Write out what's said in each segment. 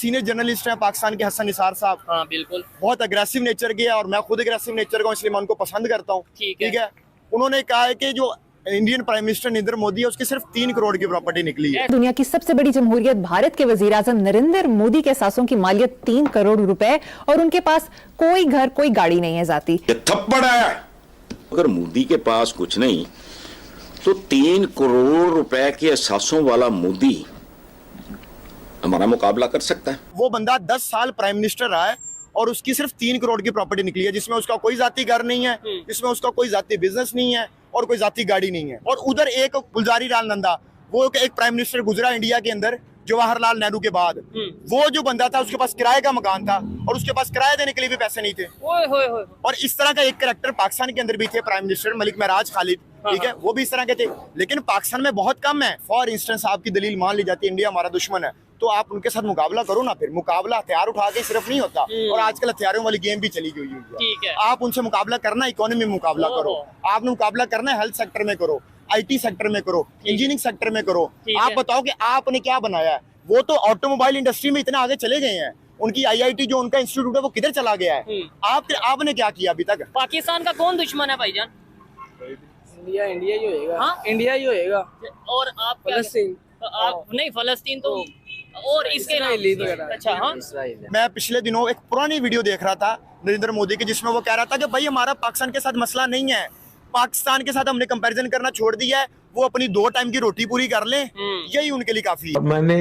Senior journalist हैं पाकिस्तान के, हसन निसार साहब। हाँ बिल्कुल। बहुत अग्रेसिव नेचर के है और मैं खुद अग्रेसिव नेचर का हूं, इसलिए मैं उनको पसंद करता हूँ। ठीक है। उन्होंने कहा है कि जो Indian prime minister Narendra Modi है उसकी सिर्फ 3 करोड़ की प्रॉपर्टी निकली है। दुनिया की सबसे बड़ी जमहूरियत भारत के वजीर-आज़म नरेंद्र मोदी के सासों की मालियत 3 करोड़ रुपए और उनके पास कोई घर कोई गाड़ी नहीं है जाती। ये थप्पड़ है। अगर मोदी के पास कुछ नहीं तो 3 करोड़ रुपए के असासों वाला मोदी हमारा मुकाबला कर सकता है। वो बंदा 10 साल प्राइम मिनिस्टर रहा है और उसकी सिर्फ 3 करोड़ की प्रॉपर्टी निकली है, जिसमें उसका कोई जाती घर नहीं है, जिसमें उसका कोई जाती बिजनेस नहीं है और कोई जाती गाड़ी नहीं है। और उधर एक गुलजारी लाल नंदा, वो एक प्राइम मिनिस्टर गुजरा इंडिया के अंदर जवाहरलाल नेहरू के बाद, वो जो बंदा था उसके पास किराए का मकान था और उसके पास किराया देने के लिए भी पैसे नहीं थे। और इस तरह का एक कैरेक्टर पाकिस्तान के अंदर भी थे प्राइम मिनिस्टर मलिक महराज खालिद, ठीक है, वो भी इस तरह के थे। लेकिन पाकिस्तान में बहुत कम है। फॉर इंस्टेंस आपकी दलील मान ली जाती है इंडिया हमारा दुश्मन है, तो आप उनके साथ मुकाबला करो ना। फिर मुकाबला हथियार उठा के सिर्फ नहीं होता, और आजकल हथियारों वाली गेम भी चली गई है। ठीक है। आप उनसे मुकाबला करना, इकोनॉमी में मुकाबला करो, आपने मुकाबला करना है हेल्थ सेक्टर में करो, IT सेक्टर में करो, इंजीनियरिंग सेक्टर में करो। आप बताओ कि आपने क्या बनाया है। वो तो ऑटोमोबाइल इंडस्ट्री में इतना आगे चले गए हैं, उनकी IIT जो उनका इंस्टीट्यूट है वो किधर चला गया है। आपने क्या किया अभी तक? पाकिस्तान का कौन दुश्मन है भाईजान? इंडिया ही होएगा। हाँ? इंडिया ही होएगा। और आप फलस्तीन। आप नहीं, फलस्तीन तो और इसके नाम। अच्छा हाँ। मैं पिछले दिनों एक पुरानी वीडियो देख रहा था नरेंद्र मोदी की, जिसमें वो कह रहा था कि भाई हमारा पाकिस्तान के साथ मसला नहीं है, पाकिस्तान के साथ हमने कंपैरिजन करना छोड़ दिया है, वो अपनी 2 टाइम की रोटी पूरी कर लें, यही उनके लिए काफी है। मैंने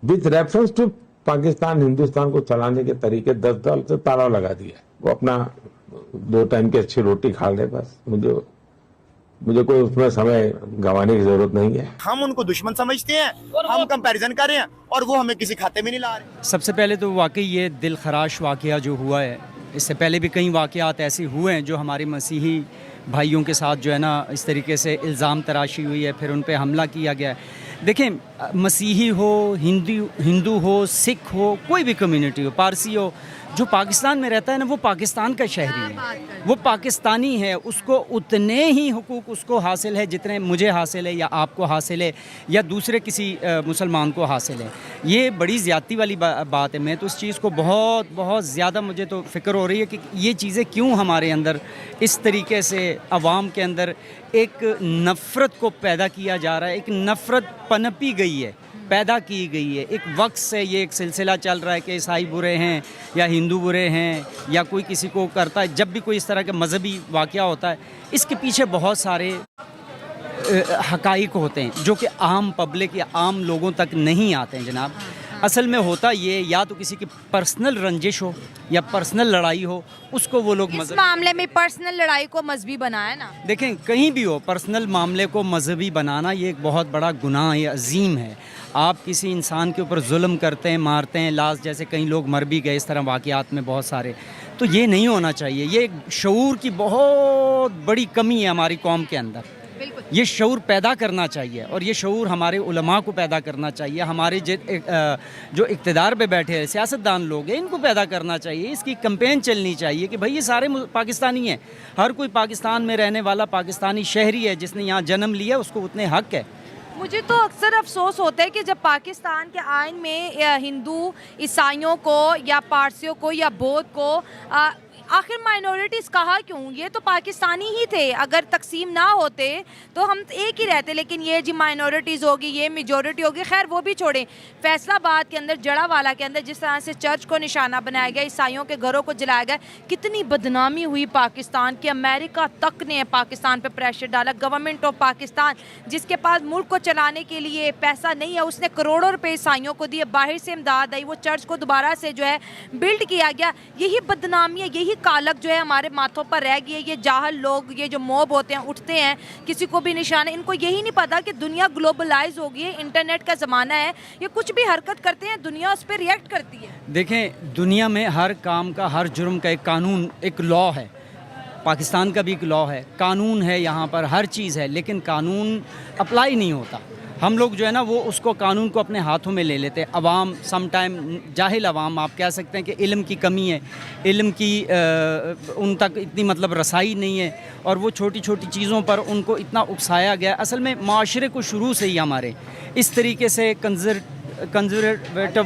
with reference to Pakistan Hindustan को चलाने के तरीके 10 साल से ताला लगा दिया। वो अपना 2 टाइम की अच्छी रोटी खा ले, बस मुझे कोई उसमें समय गंवाने की जरूरत नहीं है। हम उनको दुश्मन समझते हैं, हम कंपैरिजन कर रहे हैं और वो हमें किसी खाते में नहीं ला रहे। सबसे पहले तो वाकई ये दिल खराश वाकया जो हुआ है, इससे पहले भी कई वाकयात ऐसे हुए हैं जो हमारे मसीही भाइयों के साथ जो है ना इस तरीके से इल्ज़ाम तराशी हुई है, फिर उन पे हमला किया गया है। देखें, मसीही हो, हिंदू हो, सिख हो, कोई भी कम्युनिटी हो, पारसी हो, जो पाकिस्तान में रहता है ना वो पाकिस्तान का शहरी है, वो पाकिस्तानी है, उसको उतने ही हुकूक उसको हासिल है जितने मुझे हासिल है या आपको हासिल है या दूसरे किसी मुसलमान को हासिल है। ये बड़ी ज़्यादती वाली बात है। मैं तो इस चीज़ को बहुत ज़्यादा मुझे तो फ़िक्र हो रही है कि ये चीज़ें क्यों हमारे अंदर इस तरीके से अवाम के अंदर एक नफ़रत को पैदा किया जा रहा है, एक नफ़रत पनपी गई है, पैदा की गई है। एक वक्त से ये एक सिलसिला चल रहा है कि ईसाई बुरे हैं या हिंदू बुरे हैं या कोई किसी को करता है। जब भी कोई इस तरह का मजहबी वाक़या होता है, इसके पीछे बहुत सारे हक़ाइक़ होते हैं जो कि आम पब्लिक या आम लोगों तक नहीं आते हैं जनाब। असल में होता ये या तो किसी की पर्सनल रंजिश हो या पर्सनल लड़ाई हो, उसको वो लोग इस मामले में पर्सनल लड़ाई को मजहबी बनाया ना। देखें, कहीं भी हो पर्सनल मामले को मजहबी बनाना ये एक बहुत बड़ा गुनाह है, अजीम है। आप किसी इंसान के ऊपर जुल्म करते हैं, मारते हैं, लाश जैसे कई लोग मर भी गए इस तरह वाक़यात में बहुत सारे, तो ये नहीं होना चाहिए। ये एक शऊर की बहुत बड़ी कमी है हमारी कौम के अंदर। ये शऊर पैदा करना चाहिए और ये शऊर हमारे उलमा को पैदा करना चाहिए, हमारे जो इक़्तिदार पे बैठे हैं सियासतदान लोग हैं इनको पैदा करना चाहिए। इसकी कैंपेन चलनी चाहिए कि भाई ये सारे पाकिस्तानी हैं, हर कोई पाकिस्तान में रहने वाला पाकिस्तानी शहरी है जिसने यहाँ जन्म लिया, उसको उतने हक़ है। मुझे तो अक्सर अफसोस होता है कि जब पाकिस्तान के आइन में हिंदू ईसाइयों को या पारसियों को या बौद्ध को आखिर माइनॉरिटीज़ कहा क्यों? ये तो पाकिस्तानी ही थे, अगर तकसीम ना होते तो हम एक ही रहते। लेकिन ये जी माइनॉरिटीज़ होगी, ये मेजॉरिटी होगी, खैर वो भी छोड़ें। फैसलाबाद के अंदर, जड़ावाला के अंदर जिस तरह से चर्च को निशाना बनाया गया, ईसाइयों के घरों को जलाया गया, कितनी बदनामी हुई पाकिस्तान की। अमेरिका तक ने पाकिस्तान पर प्रेशर डाला। गवर्नमेंट ऑफ पाकिस्तान जिसके पास मुल्क को चलाने के लिए पैसा नहीं है, उसने करोड़ों रुपये ईसाइयों को दिए, बाहर से इमदाद आई, वो चर्च को दोबारा से जो है बिल्ड किया गया। यही बदनामी है, यही कालक जो है हमारे माथों पर रह गई है। ये जाहल लोग, ये जो मॉब होते हैं, उठते हैं, किसी को भी निशाना, इनको यही नहीं पता कि दुनिया ग्लोबलाइज हो गई है, इंटरनेट का ज़माना है, ये कुछ भी हरकत करते हैं दुनिया उस पर रिएक्ट करती है। देखें, दुनिया में हर काम का, हर जुर्म का एक कानून, एक लॉ है। पाकिस्तान का भी एक लॉ है, कानून है, यहाँ पर हर चीज़ है, लेकिन कानून अप्लाई नहीं होता। हम लोग जो है ना वो उसको कानून को अपने हाथों में ले लेते हैं। अवाम सम टाइम जाहिल अवाम, आप कह सकते हैं कि इल्म की कमी है, इल्म की उन तक इतनी मतलब रसाई नहीं है और वो छोटी छोटी चीज़ों पर उनको इतना उकसाया गया। असल में माशरे को शुरू से ही हमारे इस तरीके से कंजर्वेटिव